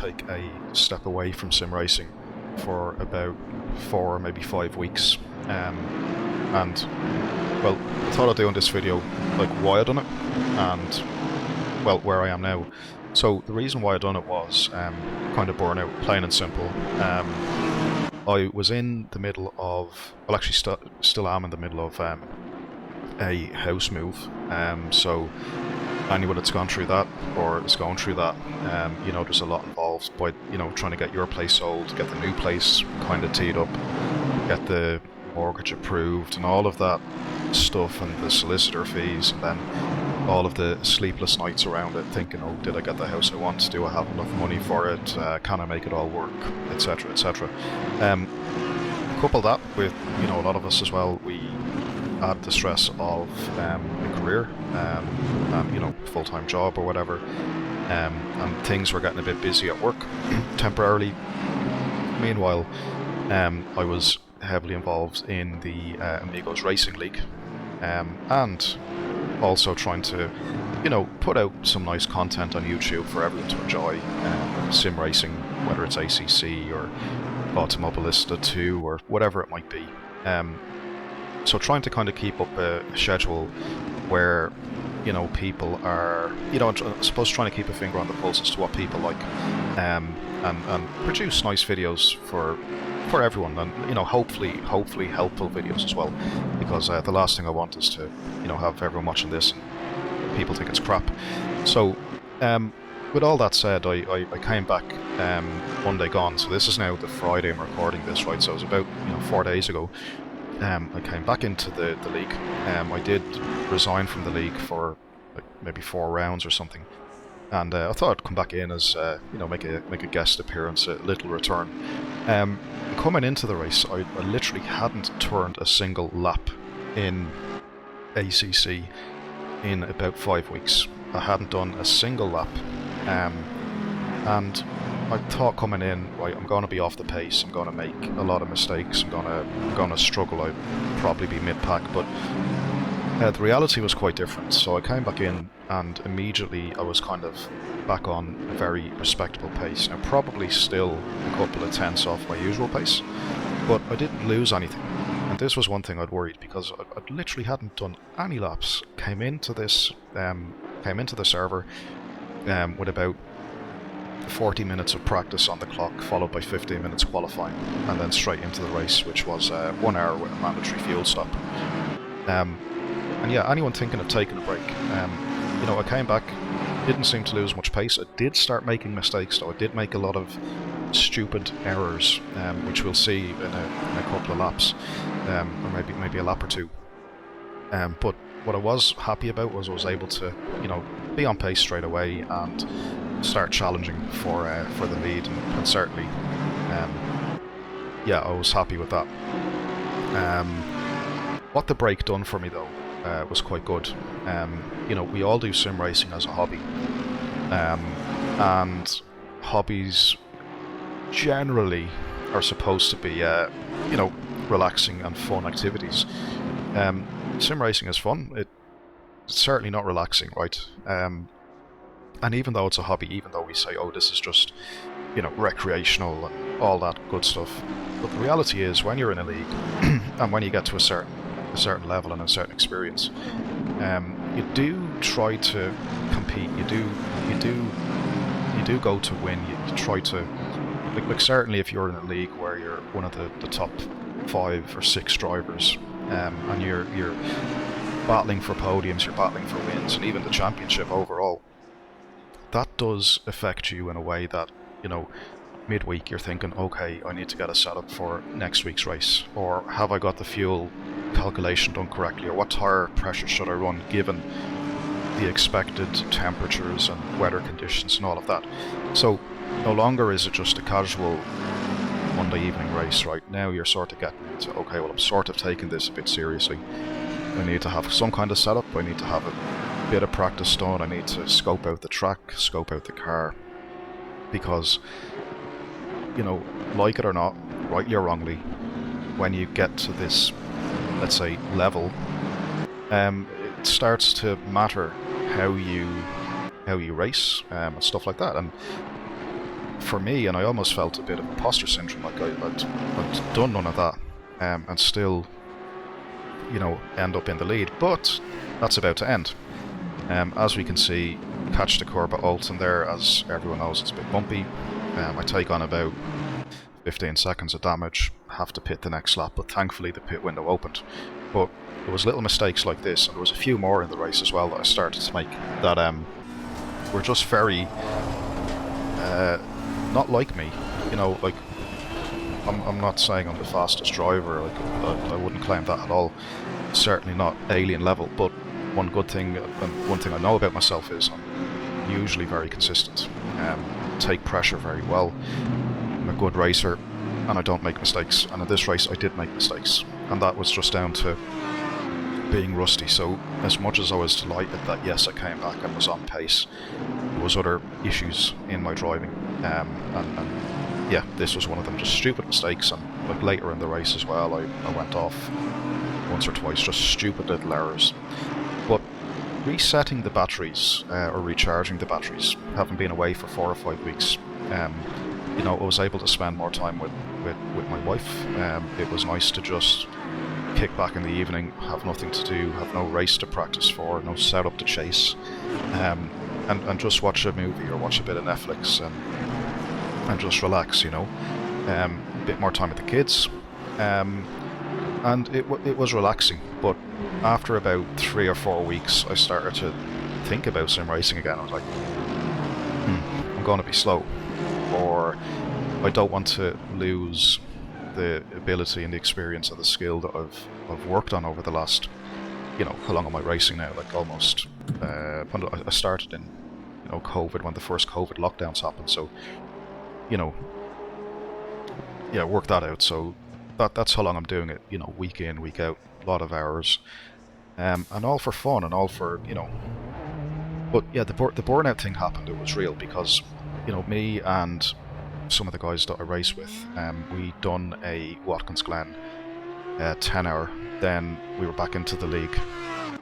take a step away from sim racing for about 4 maybe 5 weeks, and well, I thought I'd do in this video like why I done it and well where I am now. So the reason why I done it was kind of burnout, plain and simple. I was in the middle of, well actually still am in the middle of a house move, so anyone that's gone through that or is going through that, you know, there's a lot involved by, you know, trying to get your place sold, get the new place kind of teed up, get the mortgage approved and all of that stuff, and the solicitor fees, and then all of the sleepless nights around it thinking, oh, did I get the house I want, do I have enough money for it, can I make it all work, etc, etc. Couple that with, you know, a lot of us as well, we had the stress of a career, and, you know, full-time job or whatever, and things were getting a bit busy at work temporarily. Meanwhile, I was heavily involved in the Amigos Racing League, and also trying to, you know, put out some nice content on YouTube for everyone to enjoy, sim racing, whether it's ACC or Automobilista 2 or whatever it might be. So trying to kind of keep up a schedule where, you know, people are, you know, I suppose trying to keep a finger on the pulse as to what people like, and produce nice videos for everyone, and, you know, hopefully helpful videos as well, because the last thing I want is to, you know, have everyone watching this and people think it's crap. So with all that said, I came back Monday gone, so this is now the Friday I'm recording this, right? So it was about, you know, 4 days ago. I came back into the league. I did resign from the league for like maybe 4 rounds or something, and I thought I'd come back in as, you know, make a guest appearance, a little return. Coming into the race, I literally hadn't turned a single lap in ACC in about 5 weeks. I hadn't done a single lap, and I thought coming in, right, I'm going to be off the pace, I'm going to make a lot of mistakes, I'm going to struggle, I'd probably be mid-pack, but the reality was quite different. So I came back in and immediately I was kind of back on a very respectable pace. Now probably still a couple of tenths off my usual pace, but I didn't lose anything. And this was one thing I'd worried, because I literally hadn't done any laps. Came into the server with about 40 minutes of practice on the clock, followed by 15 minutes qualifying, and then straight into the race, which was 1 hour with a mandatory fuel stop. And yeah, anyone thinking of taking a break, you know, I came back, didn't seem to lose much pace. I did start making mistakes though. I did make a lot of stupid errors, which we'll see in a couple of laps, or maybe a lap or two. But what I was happy about was I was able to, you know, be on pace straight away and start challenging for the lead, and certainly, yeah, I was happy with that. What the break done for me though was quite good. You know, we all do sim racing as a hobby, and hobbies generally are supposed to be, you know, relaxing and fun activities. Sim racing is fun. It's certainly not relaxing, right? And even though it's a hobby, even though we say, oh, this is just, you know, recreational and all that good stuff, but the reality is, when you're in a league and when you get to a certain level and a certain experience, you do try to compete. You do go to win. You try to, like certainly if you're in a league where you're one of the top 5 or 6 drivers, and you're battling for podiums, you're battling for wins, and even the championship overall, that does affect you in a way that, you know, midweek you're thinking, okay, I need to get a setup for next week's race, or have I got the fuel calculation done correctly, or what tire pressure should I run given the expected temperatures and weather conditions and all of that. So no longer is it just a casual Monday evening race, right? Now you're sort of getting into, okay, well, I'm sort of taking this a bit seriously. I need to have some kind of setup, I need to have a bit of practice done, I need to scope out the track, scope out the car, because, you know, like it or not, rightly or wrongly, when you get to this, let's say, level, it starts to matter how you race, and stuff like that. And for me, and I almost felt a bit of imposter syndrome, like I'd done none of that, and still, you know, end up in the lead. But that's about to end. As we can see, catch the curb at Alton there. As everyone knows, it's a bit bumpy. I take on about 15 seconds of damage, have to pit the next lap, but thankfully the pit window opened. But there was little mistakes like this, and there was a few more in the race as well that I started to make that were just very not like me. You know, like I'm not saying I'm the fastest driver, like I wouldn't claim that at all. Certainly not alien level, but one good thing, and one thing I know about myself is I'm usually very consistent. Take pressure very well. I'm a good racer, and I don't make mistakes. And in this race, I did make mistakes, and that was just down to being rusty. So as much as I was delighted that yes, I came back and was on pace, there was other issues in my driving, and yeah, this was one of them. Just stupid mistakes, and like later in the race as well, I went off once or twice, just stupid little errors. But resetting the batteries, or recharging the batteries, having been away for 4 or 5 weeks, you know, I was able to spend more time with my wife. It was nice to just kick back in the evening, have nothing to do, have no race to practice for, no setup to chase, and just watch a movie or watch a bit of Netflix and just relax, you know. A bit more time with the kids, and it was relaxing. But after about 3 or 4 weeks, I started to think about sim racing again. I was like, I'm going to be slow, or I don't want to lose the ability and the experience and the skill that I've worked on over the last, you know, how long am I racing now? Like almost, when I started in, you know, COVID, when the first COVID lockdowns happened. So, you know, yeah, work that out. So that's how long I'm doing it, you know, week in, week out, a lot of hours, and all for fun and all for, you know. But yeah, the burnout thing happened. It was real because, you know, me and some of the guys that I race with, we done a Watkins Glen 10 hour, then we were back into the league,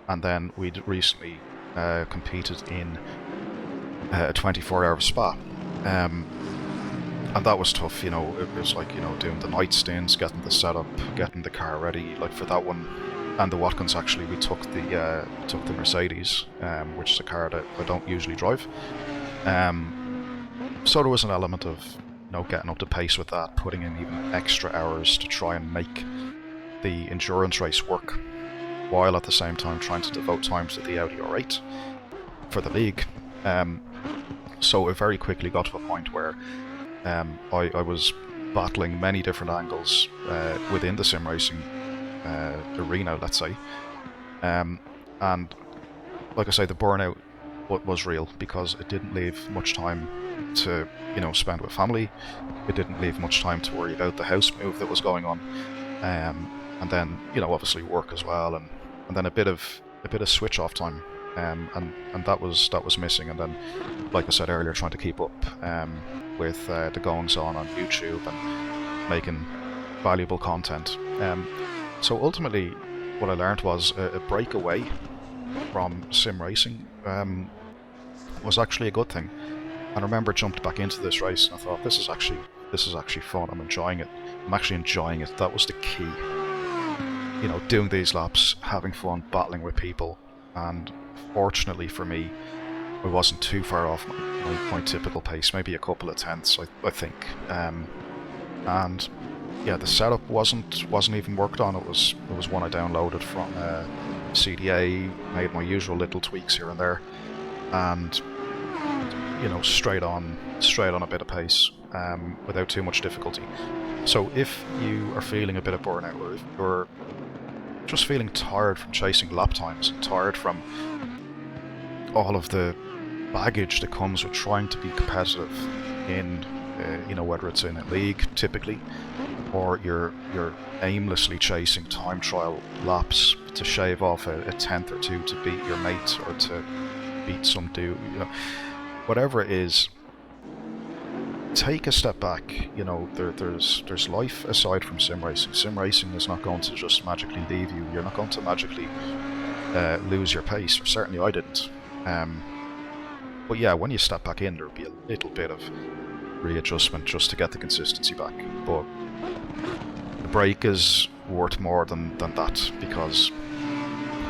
and then we'd recently competed in a 24-hour Spa, and that was tough. You know, it was like, you know, doing the night stints, getting the setup, getting the car ready. Like for that one and the Watkins, actually, we took the Mercedes, which is a car that I don't usually drive. So there was an element of, you know, getting up to pace with that, putting in even extra hours to try and make the endurance race work, while at the same time trying to devote time to the Audi R8 for the league. So it very quickly got to a point where I was battling many different angles within the sim racing arena, let's say. And like I say, the burnout was real because it didn't leave much time to, you know, spend with family. It didn't leave much time to worry about the house move that was going on, and then, you know, obviously work as well, and then a bit of switch off time, and that was missing. And then, like I said earlier, trying to keep up with the goings on YouTube and making valuable content. So ultimately, what I learned was a break away from sim racing was actually a good thing. And I remember jumped back into this race and I thought, this is actually fun. I'm enjoying it. I'm actually enjoying it. That was the key. You know, doing these laps, having fun, battling with people, and fortunately for me, I wasn't too far off my typical pace, maybe a couple of tenths, I think. And yeah, the setup wasn't even worked on. It was one I downloaded from CDA, made my usual little tweaks here and there, and, you know, straight on a bit of pace, without too much difficulty. So if you are feeling a bit of burnout, or if you're just feeling tired from chasing lap times and tired from all of the baggage that comes with trying to be competitive in, you know, whether it's in a league typically, or you're aimlessly chasing time trial laps to shave off a tenth or two to beat your mate or to beat some dude, you know, whatever it is, take a step back. You know, there's life aside from sim racing. Sim racing is not going to just magically leave you. You're not going to magically lose your pace, or certainly I didn't. But yeah, when you step back in, there'll be a little bit of readjustment just to get the consistency back. But the break is worth more than that, because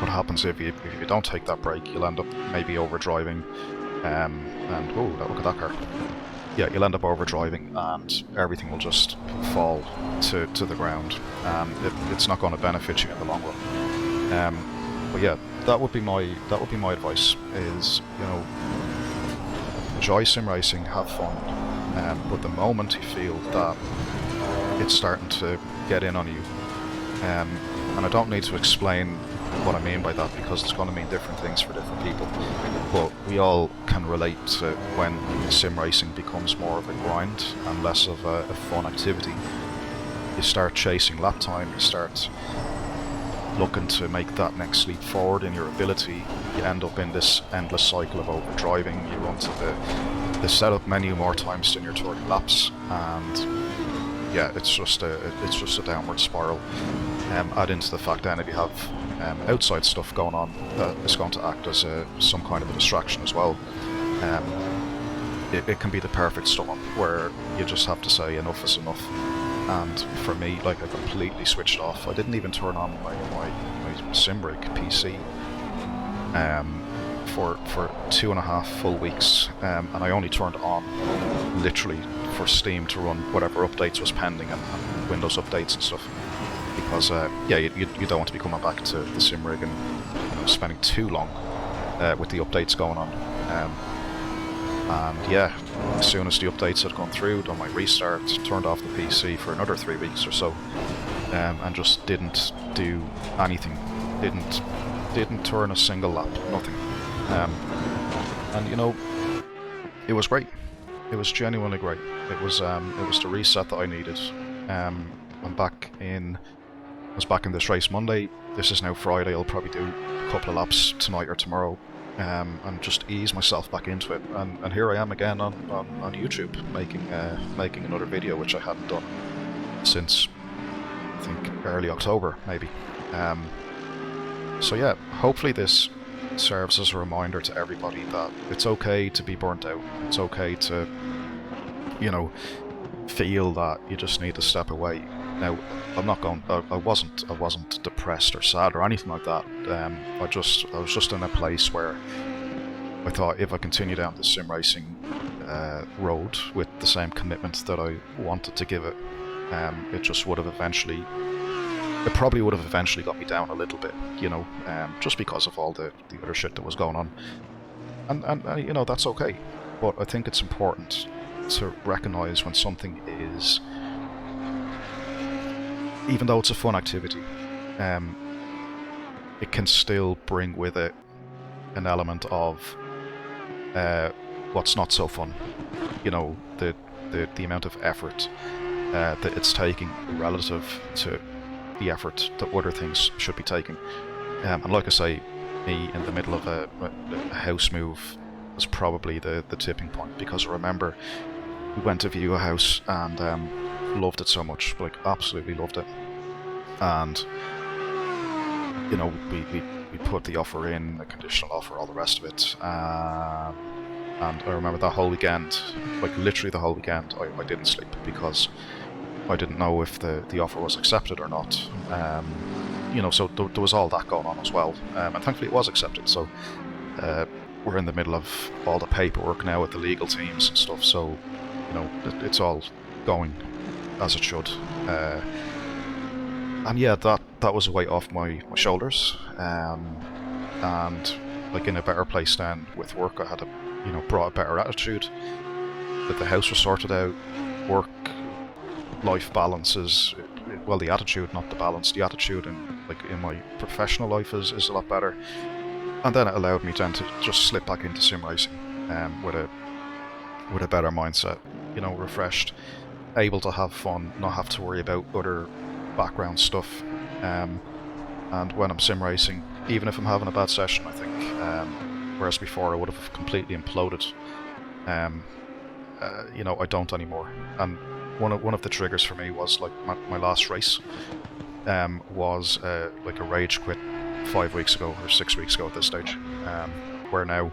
what happens if you don't take that break, you'll end up maybe overdriving, and oh, look at that car. Yeah, you'll end up overdriving and everything will just fall to the ground. It's not going to benefit you in the long run. But yeah, that would be my advice. Is, you know, enjoy sim racing, have fun, but the moment you feel that it's starting to get in on you, and I don't need to explain what I mean by that, because it's going to mean different things for different people, but we all can relate to when sim racing becomes more of a grind and less of a fun activity. You start chasing lap time, you start looking to make that next leap forward in your ability, you end up in this endless cycle of overdriving, you run to the setup menu more times than you're turning laps, and yeah, it's just a downward spiral. Add into the fact then if you have outside stuff going on that is going to act as some kind of a distraction as well. It can be the perfect storm where you just have to say enough is enough. And for me, like, I completely switched off. I didn't even turn on my SimRig PC for 2.5 full weeks, and I only turned it on literally for Steam to run whatever updates was pending and Windows updates and stuff. Because yeah, you don't want to be coming back to the SimRig and spending too long with the updates going on. And yeah, as soon as the updates had gone through, done my restart, turned off the PC for another 3 weeks or so, and just didn't do anything. Didn't turn a single lap, nothing. And you know, it was great. It was genuinely great. It was the reset that I needed. I'm back in. I was back in this race Monday. This is now Friday. I'll probably do a couple of laps tonight or tomorrow, and just ease myself back into it. And here I am again on YouTube, making another video, which I hadn't done since I think early October, maybe. So yeah, hopefully this serves as a reminder to everybody that it's okay to be burnt out. It's okay to, you know, feel that you just need to step away. Now, I'm not going. I wasn't depressed or sad or anything like that. I was just in a place where I thought if I continue down the sim racing road with the same commitment that I wanted to give it, it just would have eventually. It probably would have eventually got me down a little bit, you know, just because of all the other shit that was going on, and you know, that's okay. But I think it's important to recognise when something is, even though it's a fun activity, it can still bring with it an element of what's not so fun. You know, the amount of effort that it's taking relative to the effort that other things should be taking. And like I say, me in the middle of a house move was probably the tipping point, because I remember we went to view a house and loved it so much, like absolutely loved it. And you know, we put the offer in, the conditional offer, all the rest of it. And I remember that whole weekend, like literally the whole weekend, I didn't sleep because I didn't know if the offer was accepted or not. You know, so there was all that going on as well. And thankfully it was accepted. So we're in the middle of all the paperwork now with the legal teams and stuff. So you know, it's all going as it should. And yeah, that was a weight off my shoulders. And like in a better place then with work, I had brought a better attitude. That the house was sorted out, work, life balances. Well, the attitude, not the balance. The attitude in my professional life is a lot better. And then it allowed me then to just slip back into sim racing with a better mindset, you know, refreshed, able to have fun, not have to worry about other background stuff. And when I'm sim racing, even if I'm having a bad session, I think, whereas before I would have completely imploded, you know, I don't anymore. And one of the triggers for me was like my last race was like a rage quit 5 weeks ago or 6 weeks ago at this stage, where now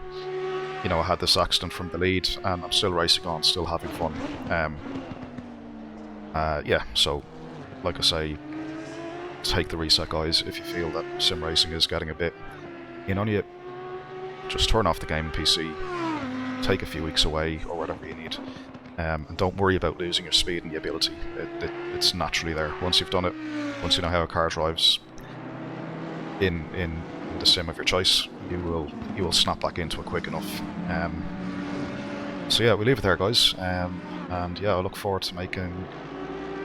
you know, I had this accident from the lead, and I'm still racing on, still having fun. Yeah, so, like I say, take the reset, guys, if you feel that sim racing is getting a bit in on you. Just turn off the game on PC, take a few weeks away, or whatever you need. And don't worry about losing your speed and the ability. It's naturally there. Once you've done it, once you know how a car drives in the sim of your choice, you will snap back into it quick enough. So yeah, we'll leave it there, guys. And yeah, I look forward to making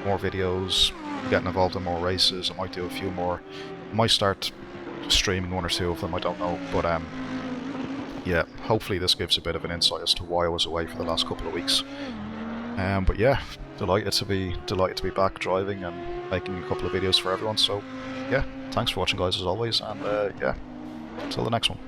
more videos, getting involved in more races. I might do a few more. I might start streaming one or two of them, I don't know. But yeah, hopefully this gives a bit of an insight as to why I was away for the last couple of weeks. But yeah, delighted to be back driving and making a couple of videos for everyone. So yeah, thanks for watching, guys, as always, and yeah, until the next one.